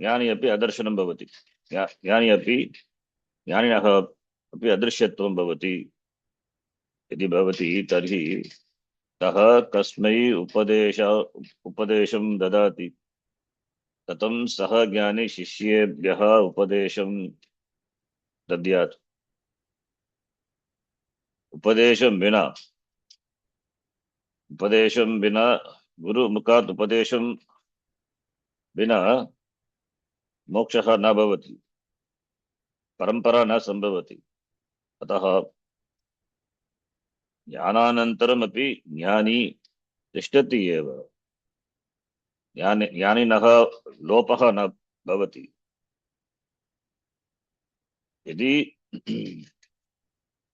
ज्ञानी अपि अदर्शनं भवति। ज्ञानिनः अपि अदृश्यत्वं भवति। यदि भवति तर्हि कः कस्मै उपदेशं ददाति? कथं सः ज्ञानी शिष्येभ्यः उपदेशं दद्यात्? उपदेशं विना गुरुमुखात् उपदेशं विना मोक्षः न भवति, परंपरा न संभवति। अतः ज्ञानानन्तरमपि ज्ञानी तिष्ठति एव। ज्ञानिनः लोपः न भवति। यदि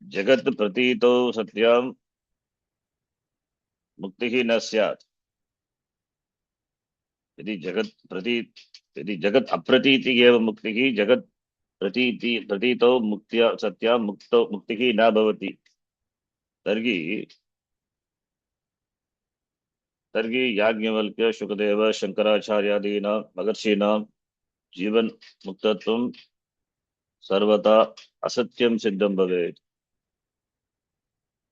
जगत् प्रतीतौ सत्यां मुक्तिः न स्यात्, यदि जगत् अप्रतीति एव मुक्तिः, जगत् प्रतीतौ मुक्त्या सत्यां मुक्तिः न भवति, तर्हि याज्ञवल्क्य शुकदेव शंकराचार्यादीनां महर्षीणां जीवन मुक्तत्वं सर्वथा असत्यं सिद्धं भवेत्।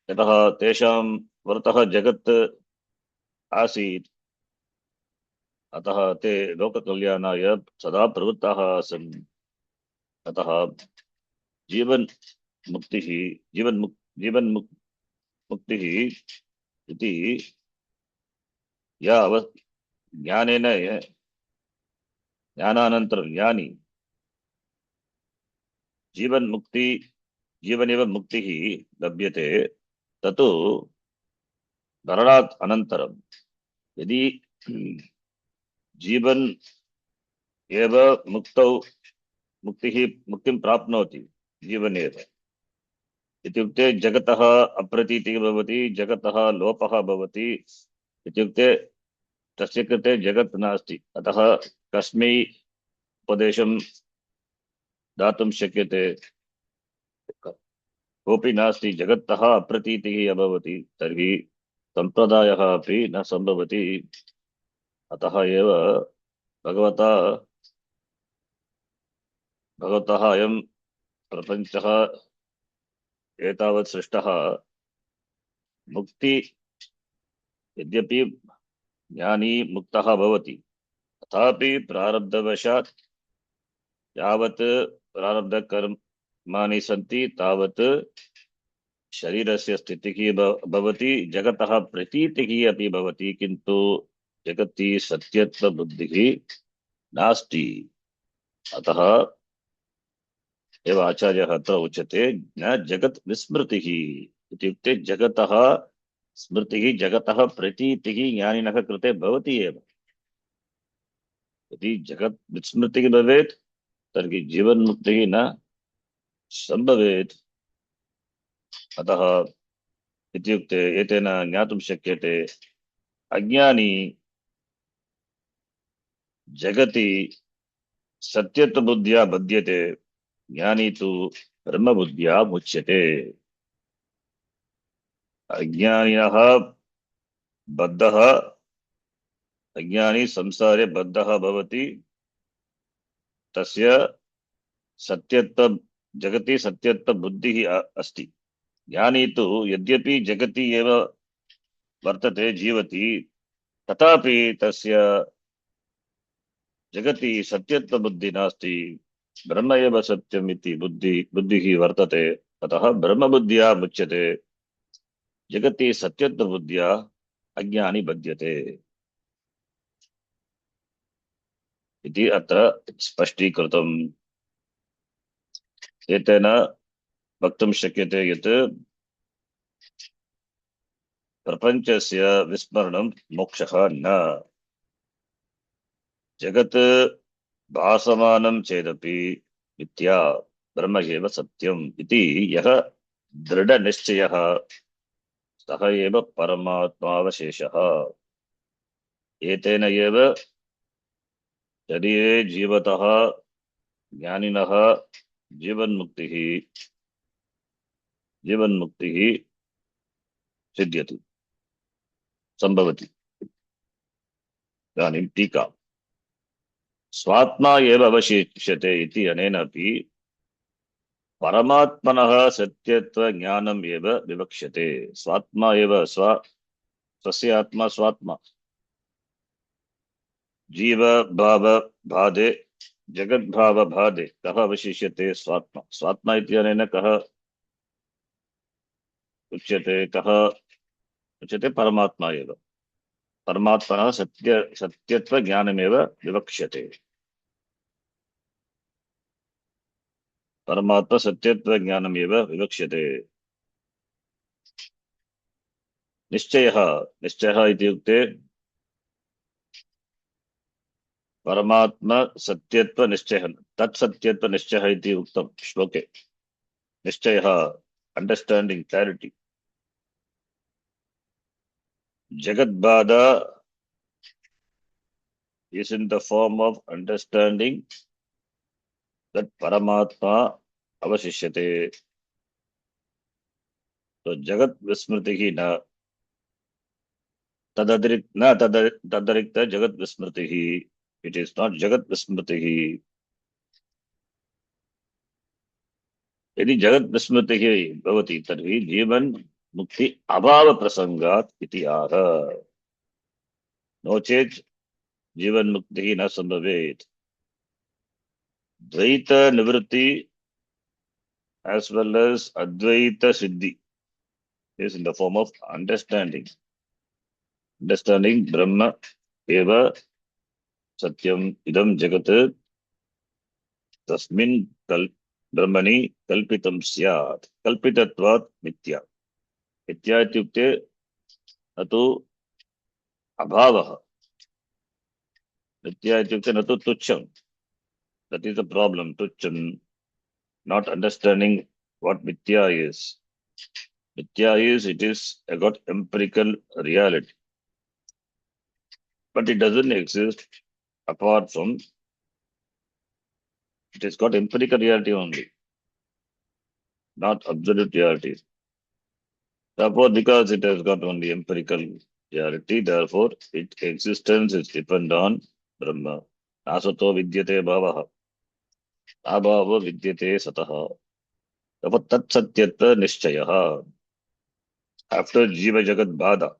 यतः तेषां वरतः जगत् आसीत्, अतः ते लोककल्याणाय सदा प्रवृत्ताः आसन्। अतः जीवन मुक्तिः इति या ज्ञानानन्तरं ज्ञानी जीवनेव मुक्तिः लभ्यते। ततो मरणात् अनन्तरं यदि जीवन एव मुक्तिं प्राप्नोति जीवने एव, इत्युक्ते जगतः अप्रतीतिः भवति, जगतः लोपः भवति, इत्युक्ते तस्य कृते जगत् नास्ति। अतः कस्मै उपदेशं दातुं शक्यते? कोऽपि नास्ति। जगतः अप्रतीतिः अभवति तर्हि सम्प्रदायः अपि न सम्भवति। अतः एव भगवतः अयं प्रपञ्चः एतावत् सृष्टः। मुक्ति यद्यपि ज्ञानी मुक्तः भवति, तथापि प्रारब्धवशात् यावत् प्रारब्धकर्माणि सन्ति तावत् शरीरस्य स्थितिः भवति, जगतः प्रतीतिः अपि भवति, किन्तु जगति सत्यत्वबुद्धिः नास्ति। अतः एव आचार्यः अत्र उच्यते न जगत् विस्मृतिः, इत्युक्ते जगतः स्मृतिः, जगतः प्रतीतिः ज्ञानिनः कृते भवति एव। यदि जगत् विस्मृतिः भवेत् तर्हि जीवन्मुक्तिः न सम्भवेत्। अतः इत्युक्ते एतेन ज्ञातुं शक्यते अज्ञानी जगति सत्यत्वबुद्ध्या बध्यते, ज्ञानी तु ब्रह्मबुद्ध्या मुच्यते। अज्ञानिनः बद्धः, अज्ञानी संसारे बद्धः भवति, तस्य सत्यत्व जगति सत्यत्व बुद्धिः अस्ति। ज्ञानी तु यद्यपि जगति एव वर्तते जीवति तथापि तस्य जगति सत्यत्व बुद्धि नास्ति। ब्रह्म एव सत्यम् इति बुद्धिः वर्तते। अतः ब्रह्मबुद्ध्या मुच्यते। जगति सत्यत्व बुद्ध्या अज्ञानी बध्यते इति अत्र स्पष्टीकृतम्। एतेन वक्तुं शक्यते यत् प्रपञ्चस्य विस्मरणं मोक्षः न। जगत् भासमानं चेदपि मिथ्या ब्रह्म एव सत्यम् इति यः दृढनिश्चयः सः एव परमात्मावशेषः। एतेन एव शरीरे जीवतः ज्ञानिनः जीवन्मुक्तिः सिद्ध्यति संभवति। इदानीं टीका। स्वात्मा एव अवशिष्यते इति अनेनापि परमात्मनः सत्यत्व ज्ञानम् एव विवक्ष्यते। स्वात्मा एव स्वस्य आत्मा स्वात्मा। जीव भाव भादे जगद्भाव भादे कः अवशिष्यते? स्वात्मा। स्वात्मा इत्यनेन कः उच्यते? कः उच्यते? परमात्मा एव। परमात्मनः सत्यत्व ज्ञानमेव विवक्ष्यते। परमात्मा सत्यत्व ज्ञानमेव विवक्ष्यते। निश्चयः इत्युक्ते परमात्मा सत्यत्व निश्चयः तत्सत्यत्व निश्चयः इति उक्तं श्लोके। निश्चयः अंडरस्टैंडिंग क्लैरिटी। जगद्बाधा is in the form of understanding that Paramatma avashishyate. So Jagat Vismritihi na tadarikta Jagat Vismritihi. It is not Jagat Vismritihi. यदि जगत् विस्मृतिः भवति तर्हि जीवन मुक्ति अभाव प्रसंगात् इति आह। नो चेत् जीवन मुक्तिः न संभवेत्। द्वैत निवृत्ति as well as Advaita Siddhi is in the form of understanding Brahma eva satyam idam jagat tasmin ब्रह्मणि कल्पितं स्यात्। कल्पितत्वात् मिथ्या। मिथ्या इत्युक्ते न तु अभावः। मिथ्या इत्युक्ते न तु तुच्छं। That is the problem. Tuच्छam, not understanding what mithya is. Mithya is, it is got empirical reality, but it doesn't exist apart from. It has got empirical reality only, not absolute reality. Therefore, because it has got only empirical reality, therefore its existence is dependent on Brahma. Nasato vidyate bhavaha. Abhava vidyate sataha. Therefore, tat satyatva nishchayaha. After Jiva Jagat Bada,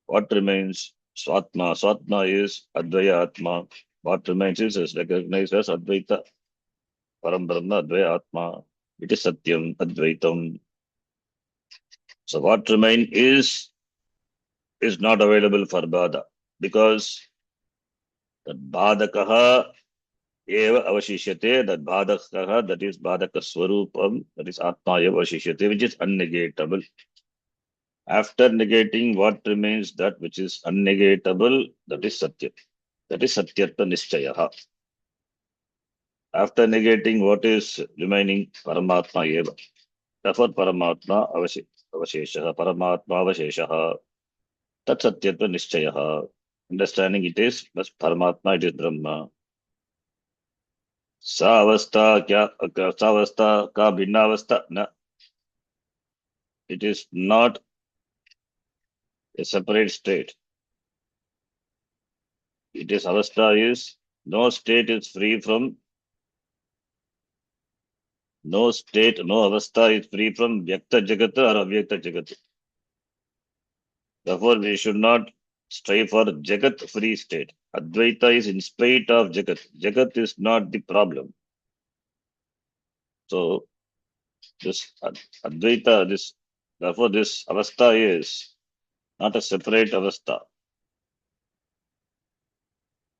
what remains? Swatma. Swatma is Advaya Atma. What remains is recognized as Advaita. Param Brahma Advaya Atma. It is Satyam, Advaitam. So what remains is not available for Bada because that Badakaha eva avashishyate, that Badakaha, that is Badaka Swarupam, that is Atma eva avashishyate, which is unnegatable. After negating what remains, that which is unnegatable, that is Satya. That is Satyatva Nishchayaha. After negating what is remaining, Paramatma eva. Therefore, Paramatma avasheshaha, Paramatma avasheshaha, Tat Satyatva Nishchayaha. Understanding it is, but Paramatma it is Brahma. Sa avastha ka bhinna avastha na. It is not a separate state. It is avastha is no state is free from No state, no avastha is free from vyakta jagat or avyakta jagat. Therefore, we should not strive for jagat free state. Advaita is in spite of jagat. Jagat is not the problem. So this Advaita, therefore this avastha is not a separate avastha.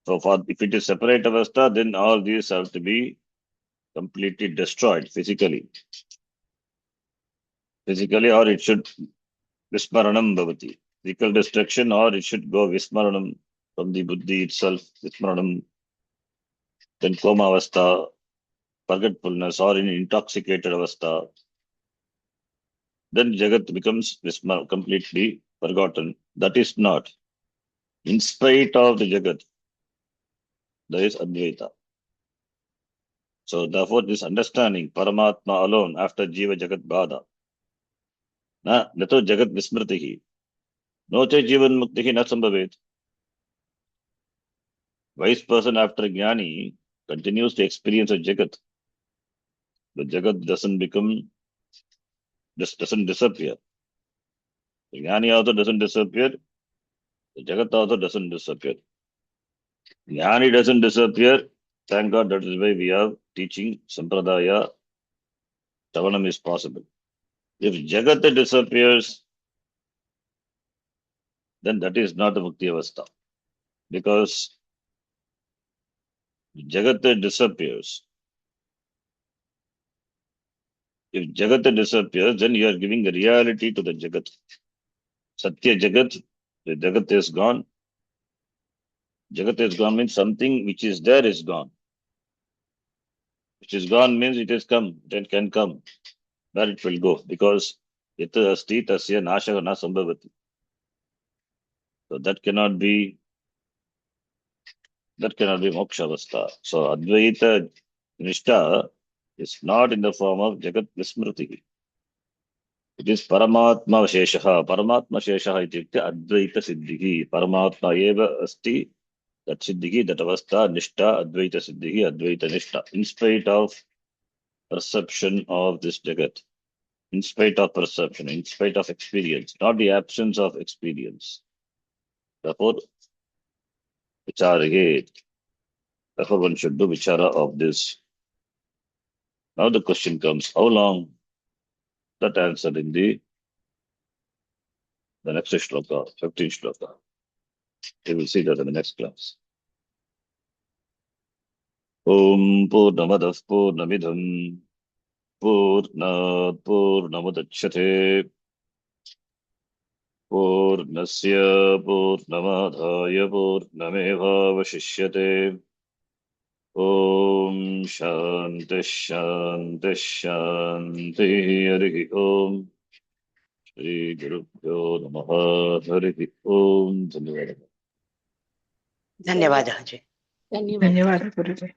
So if it is separate avastha, then all these have to be completely destroyed physically. Physically, or it should vismaranam bhavati. Physical destruction, or it should go vismaranam from the buddhi itself, vismaranam, then koma avastha, forgetfulness, or in intoxicated avastha. Then jagat becomes completely forgotten. That is not. In spite of the jagat, there is Advaita. So therefore, this understanding, Paramatma alone, after Jiva Jagat Bada, nato jagat vismritihi, no cha jivan muktihi na sambhavet. Wise person after Jnani continues to experience a jagat. The jagat doesn't disappear. The Jnani also doesn't disappear. The jagat also doesn't disappear. Jnani doesn't disappear. Thank God, that is why we have teaching Sampradaya. Shavanam is possible. If jagat disappears, then that is not the mukti avastha. Because jagat disappears. If jagat disappears, then you are giving a reality to the jagat. Satya jagat, the jagat is gone. Jagat is gone means something which is there is gone. Which is gone means it has come, it can come. Where it will go? Because yata asti tasya nasha na sambhavati. So that cannot be moksha avastha. So Advaita Nishta is not in the form of jagat vismriti. It is Paramatma Sheshaha. Paramatma Sheshaha ityukte Advaita Siddhihi. Paramatma eva asti. That Siddhihi, that avastha, Nishta, Advaita Siddhihi, Advaita Nishta. In spite of perception of this jagat. In spite of perception, in spite of experience, not the absence of experience. Therefore, Vicharayet. Therefore, one should do Vichara of this. Now the question comes, how long? That answered in the next shloka, 15th shloka. We will see that in the next class. Om Purnamadah Purnamidham Purnat Purnamudachyate Purnasya Purnamadhaya Purnamevavashishyate Om Shanti Shanti Shanti Harihi Om Shri Gurubhyo Namaha Harihi Om. ಧನ್ಯವಾದ ಅಜಯ್. ಧನ್ಯವಾದ ಗುರುಗಳೇ.